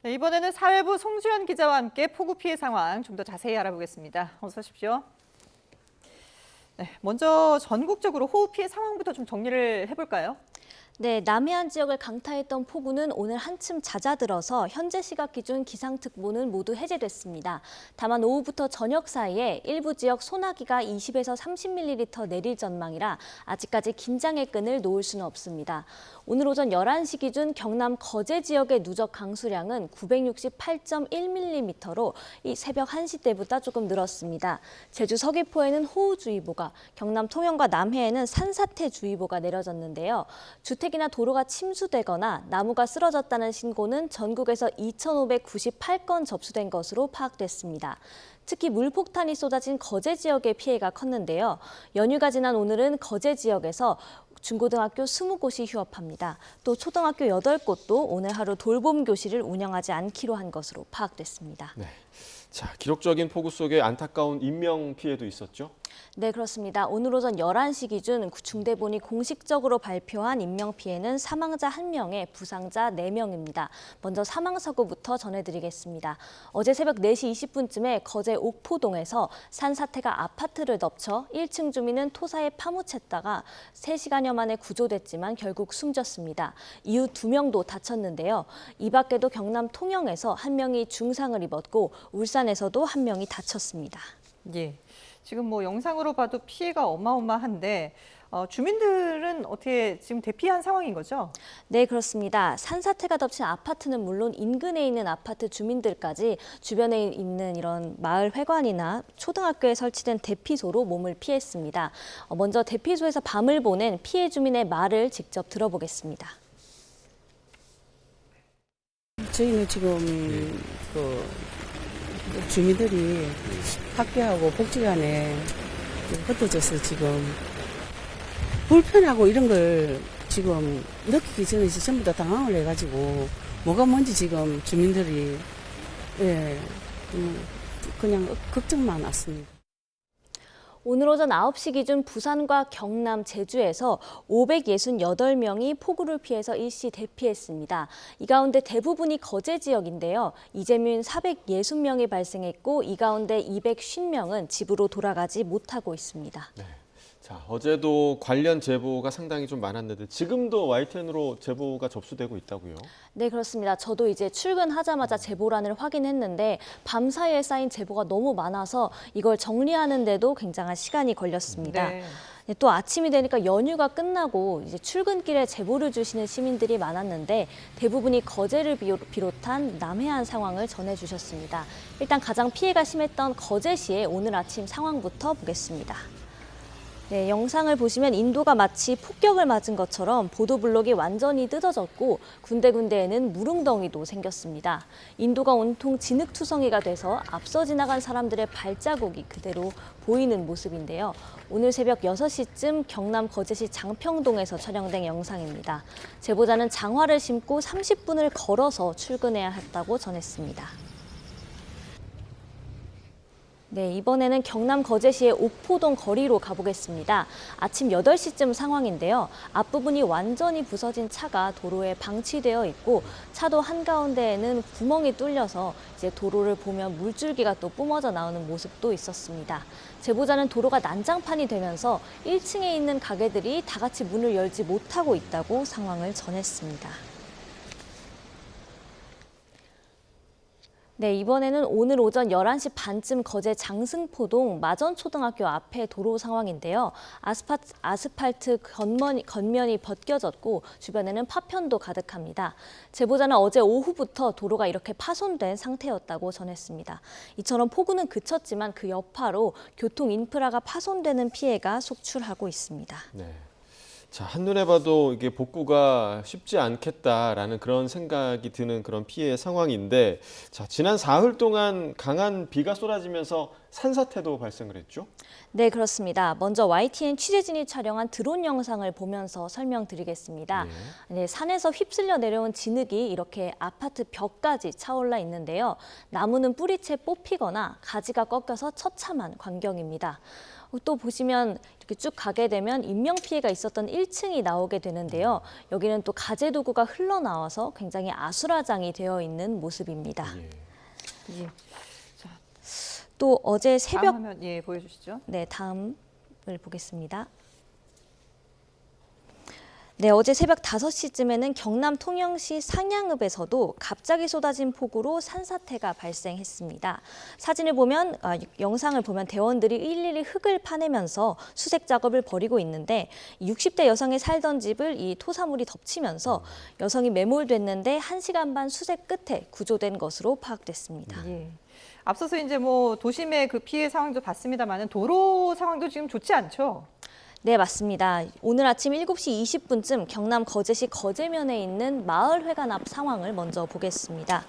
네, 이번에는 사회부 송주현 기자와 함께 폭우 피해 상황 좀 더 자세히 알아보겠습니다. 어서 오십시오. 네, 먼저 전국적으로 호우 피해 상황부터 좀 정리를 해볼까요? 네, 남해안 지역을 강타했던 폭우는 오늘 한층 잦아들어서 현재 시각 기준 기상특보는 모두 해제됐습니다. 다만 오후부터 저녁 사이에 일부 지역 소나기가 20에서 30mm 내릴 전망이라 아직까지 긴장의 끈을 놓을 수는 없습니다. 오늘 오전 11시 기준 경남 거제 지역의 누적 강수량은 968.1mm로 이 새벽 1시 때보다 조금 늘었습니다. 제주 서귀포에는 호우주의보가, 경남 통영과 남해에는 산사태주의보가 내려졌는데요. 주택이나 도로가 침수되거나 나무가 쓰러졌다는 신고는 전국에서 2,598건 접수된 것으로 파악됐습니다. 특히 물폭탄이 쏟아진 거제 지역의 피해가 컸는데요. 연휴가 지난 오늘은 거제 지역에서 중고등학교 20곳이 휴업합니다. 또 초등학교 8곳도 오늘 하루 돌봄 교실을 운영하지 않기로 한 것으로 파악됐습니다. 네. 자, 기록적인 폭우 속에 안타까운 인명 피해도 있었죠? 네, 그렇습니다. 오늘 오전 11시 기준 중대본이 공식적으로 발표한 인명피해는 사망자 1명에 부상자 4명입니다. 먼저 사망사고부터 전해드리겠습니다. 어제 새벽 4시 20분쯤에 거제 옥포동에서 산사태가 아파트를 덮쳐 1층 주민은 토사에 파묻혔다가 3시간여 만에 구조됐지만 결국 숨졌습니다. 이후 2명도 다쳤는데요. 이 밖에도 경남 통영에서 1명이 중상을 입었고 울산에서도 1명이 다쳤습니다. 예. 지금 뭐 영상으로 봐도 피해가 어마어마한데 주민들은 어떻게 지금 대피한 상황인 거죠? 네, 그렇습니다. 산사태가 덮친 아파트는 물론 인근에 있는 아파트 주민들까지 주변에 있는 이런 마을 회관이나 초등학교에 설치된 대피소로 몸을 피했습니다. 먼저 대피소에서 밤을 보낸 피해 주민의 말을 직접 들어보겠습니다. 저희는 지금 주민들이 학교하고 복지관에 흩어져서 지금 불편하고 이런 걸 지금 느끼기 전에 전부 다 당황을 해가지고 뭐가 뭔지 지금 주민들이 그냥 걱정만 왔습니다. 오늘 오전 9시 기준 부산과 경남, 제주에서 568명이 폭우를 피해서 일시 대피했습니다. 이 가운데 대부분이 거제 지역인데요. 이재민 460명이 발생했고 이 가운데 250명은 집으로 돌아가지 못하고 있습니다. 네. 자, 어제도 관련 제보가 상당히 좀 많았는데 지금도 YTN으로 제보가 접수되고 있다고요? 네, 그렇습니다. 저도 이제 출근하자마자 제보란을 확인했는데 밤 사이에 쌓인 제보가 너무 많아서 이걸 정리하는데도 굉장한 시간이 걸렸습니다. 네. 네, 또 아침이 되니까 연휴가 끝나고 이제 출근길에 제보를 주시는 시민들이 많았는데 대부분이 거제를 비롯한 남해안 상황을 전해주셨습니다. 일단 가장 피해가 심했던 거제시의 오늘 아침 상황부터 보겠습니다. 네, 영상을 보시면 인도가 마치 폭격을 맞은 것처럼 보도블록이 완전히 뜯어졌고 군데군데에는 물웅덩이도 생겼습니다. 인도가 온통 진흙투성이가 돼서 앞서 지나간 사람들의 발자국이 그대로 보이는 모습인데요. 오늘 새벽 6시쯤 경남 거제시 장평동에서 촬영된 영상입니다. 제보자는 장화를 신고 30분을 걸어서 출근해야 했다고 전했습니다. 네, 이번에는 경남 거제시의 옥포동 거리로 가보겠습니다. 아침 8시쯤 상황인데요. 앞부분이 완전히 부서진 차가 도로에 방치되어 있고 차도 한가운데에는 구멍이 뚫려서 이제 도로를 보면 물줄기가 또 뿜어져 나오는 모습도 있었습니다. 제보자는 도로가 난장판이 되면서 1층에 있는 가게들이 다 같이 문을 열지 못하고 있다고 상황을 전했습니다. 네, 이번에는 오늘 오전 11시 반쯤 거제 장승포동 마전초등학교 앞의 도로 상황인데요. 아스팔트 겉면이 벗겨졌고 주변에는 파편도 가득합니다. 제보자는 어제 오후부터 도로가 이렇게 파손된 상태였다고 전했습니다. 이처럼 폭우는 그쳤지만 그 여파로 교통 인프라가 파손되는 피해가 속출하고 있습니다. 네. 자, 한눈에 봐도 이게 복구가 쉽지 않겠다라는 그런 생각이 드는 그런 피해 상황인데, 자, 지난 사흘 동안 강한 비가 쏟아지면서 산사태도 발생을 했죠? 네, 그렇습니다. 먼저 YTN 취재진이 촬영한 드론 영상을 보면서 설명드리겠습니다. 네, 산에서 휩쓸려 내려온 진흙이 이렇게 아파트 벽까지 차올라 있는데요. 나무는 뿌리채 뽑히거나 가지가 꺾여서 처참한 광경입니다. 또 보시면 이렇게 쭉 가게 되면 인명피해가 있었던 1층이 나오게 되는데요. 여기는 또 가재도구가 흘러나와서 굉장히 아수라장이 되어 있는 모습입니다. 예. 예. 또 어제 새벽 다음 화면 예, 보여주시죠. 네, 다음을 보겠습니다. 네, 어제 새벽 5시쯤에는 경남 통영시 상양읍에서도 갑자기 쏟아진 폭우로 산사태가 발생했습니다. 사진을 보면, 영상을 보면 대원들이 일일이 흙을 파내면서 수색 작업을 벌이고 있는데 60대 여성이 살던 집을 이 토사물이 덮치면서 여성이 매몰됐는데 1시간 반 수색 끝에 구조된 것으로 파악됐습니다. 예. 앞서서 이제 뭐 도심의 그 피해 상황도 봤습니다만은 도로 상황도 지금 좋지 않죠? 네, 맞습니다. 오늘 아침 7시 20분쯤 경남 거제시 거제면에 있는 마을회관 앞 상황을 먼저 보겠습니다.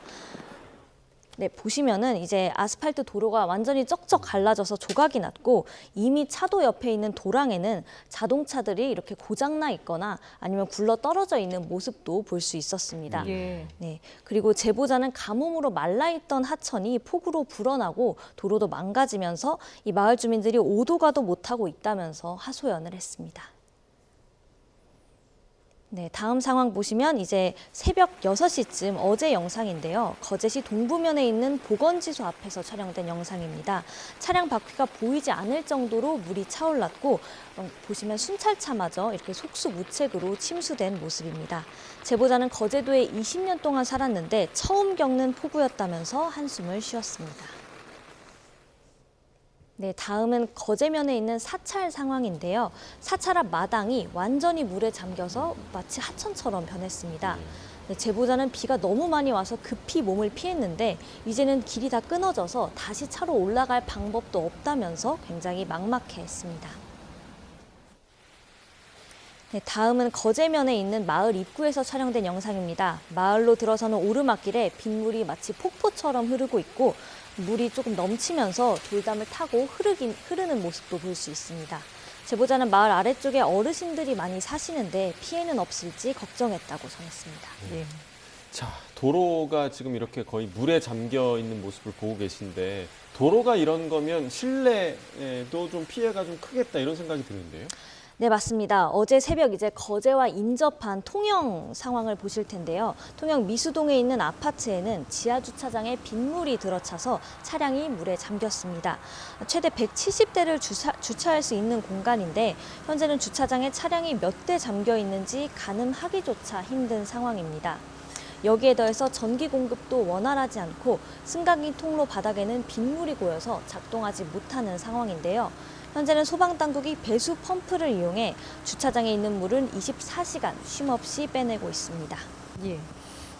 네, 보시면은 이제 아스팔트 도로가 완전히 쩍쩍 갈라져서 조각이 났고 이미 차도 옆에 있는 도랑에는 자동차들이 이렇게 고장나 있거나 아니면 굴러 떨어져 있는 모습도 볼 수 있었습니다. 예. 네, 그리고 제보자는 가뭄으로 말라있던 하천이 폭우로 불어나고 도로도 망가지면서 이 마을 주민들이 오도 가도 못하고 있다면서 하소연을 했습니다. 네, 다음 상황 보시면 이제 새벽 6시쯤 어제 영상인데요. 거제시 동부면에 있는 보건지소 앞에서 촬영된 영상입니다. 차량 바퀴가 보이지 않을 정도로 물이 차올랐고 보시면 순찰차마저 이렇게 속수무책으로 침수된 모습입니다. 제보자는 거제도에 20년 동안 살았는데 처음 겪는 폭우였다면서 한숨을 쉬었습니다. 네, 다음은 거제면에 있는 사찰 상황인데요. 사찰 앞 마당이 완전히 물에 잠겨서 마치 하천처럼 변했습니다. 네, 제보자는 비가 너무 많이 와서 급히 몸을 피했는데 이제는 길이 다 끊어져서 다시 차로 올라갈 방법도 없다면서 굉장히 막막해했습니다. 네, 다음은 거제면에 있는 마을 입구에서 촬영된 영상입니다. 마을로 들어서는 오르막길에 빗물이 마치 폭포처럼 흐르고 있고 물이 조금 넘치면서 돌담을 타고 흐르는 모습도 볼 수 있습니다. 제보자는 마을 아래쪽에 어르신들이 많이 사시는데 피해는 없을지 걱정했다고 전했습니다. 예. 자, 도로가 지금 이렇게 거의 물에 잠겨 있는 모습을 보고 계신데 도로가 이런 거면 실내에도 좀 피해가 좀 크겠다 이런 생각이 드는데요. 네, 맞습니다. 어제 새벽 이제 거제와 인접한 통영 상황을 보실 텐데요. 통영 미수동에 있는 아파트에는 지하 주차장에 빗물이 들어차서 차량이 물에 잠겼습니다. 최대 170대를 주차할 수 있는 공간인데 현재는 주차장에 차량이 몇 대 잠겨 있는지 가늠하기조차 힘든 상황입니다. 여기에 더해서 전기 공급도 원활하지 않고 승강기 통로 바닥에는 빗물이 고여서 작동하지 못하는 상황인데요. 현재는 소방당국이 배수 펌프를 이용해 주차장에 있는 물은 24시간 쉼없이 빼내고 있습니다. 예.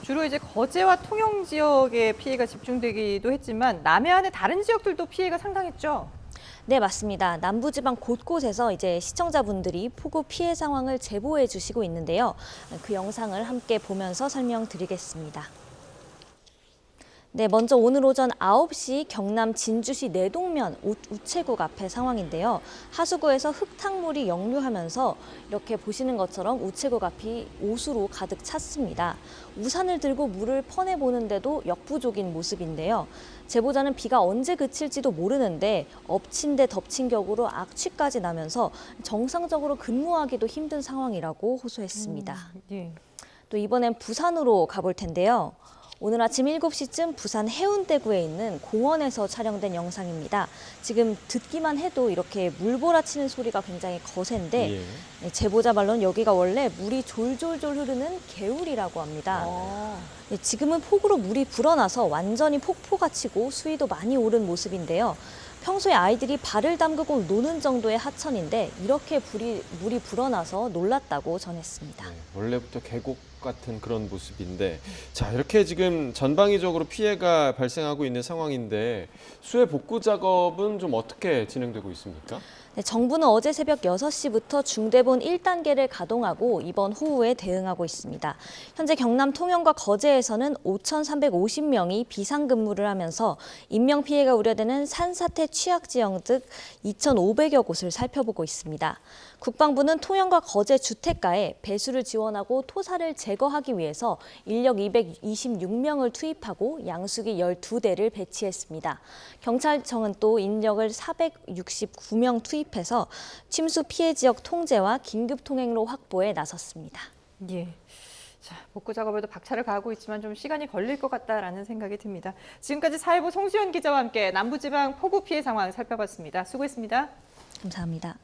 주로 이제 거제와 통영 지역에 피해가 집중되기도 했지만 남해안의 다른 지역들도 피해가 상당했죠. 네, 맞습니다. 남부지방 곳곳에서 이제 시청자분들이 폭우 피해 상황을 제보해 주시고 있는데요. 그 영상을 함께 보면서 설명드리겠습니다. 네, 먼저 오늘 오전 9시 경남 진주시 내동면 우체국 앞의 상황인데요. 하수구에서 흙탕물이 역류하면서 이렇게 보시는 것처럼 우체국 앞이 옷으로 가득 찼습니다. 우산을 들고 물을 퍼내보는데도 역부족인 모습인데요. 제보자는 비가 언제 그칠지도 모르는데 엎친 데 덮친 격으로 악취까지 나면서 정상적으로 근무하기도 힘든 상황이라고 호소했습니다. 예. 또 이번엔 부산으로 가볼 텐데요. 오늘 아침 7시쯤 부산 해운대구에 있는 공원에서 촬영된 영상입니다. 지금 듣기만 해도 이렇게 물몰아치는 소리가 굉장히 거센데 예. 제보자 말로는 여기가 원래 물이 졸졸졸 흐르는 개울이라고 합니다. 지금은 폭우로 물이 불어나서 완전히 폭포가 치고 수위도 많이 오른 모습인데요. 평소에 아이들이 발을 담그고 노는 정도의 하천인데 이렇게 물이 불어나서 놀랐다고 전했습니다. 네, 원래부터 계곡 같은 그런 모습인데 자, 이렇게 지금 전방위적으로 피해가 발생하고 있는 상황인데 수해 복구 작업은 좀 어떻게 진행되고 있습니까? 네, 정부는 어제 새벽 6시부터 중대본 1단계를 가동하고 이번 호우에 대응하고 있습니다. 현재 경남 통영과 거제에서는 5,350명이 비상근무를 하면서 인명피해가 우려되는 산사태 취약지역 등 2,500여 곳을 살펴보고 있습니다. 국방부는 통영과 거제 주택가에 배수를 지원하고 토사를 제거하기 위해서 인력 226명을 투입하고 양수기 12대를 배치했습니다. 경찰청은 또 인력을 469명 투입 투입해서 침수 피해 지역 통제와 긴급 통행로 확보에 나섰습니다. 예. 자, 복구 작업에도 박차를 가하고 있지만 좀 시간이 걸릴 것 같다라는 생각이 듭니다. 지금까지 사회부 송수연 기자와 함께 남부지방 폭우 피해 상황 살펴봤습니다. 수고했습니다. 감사합니다.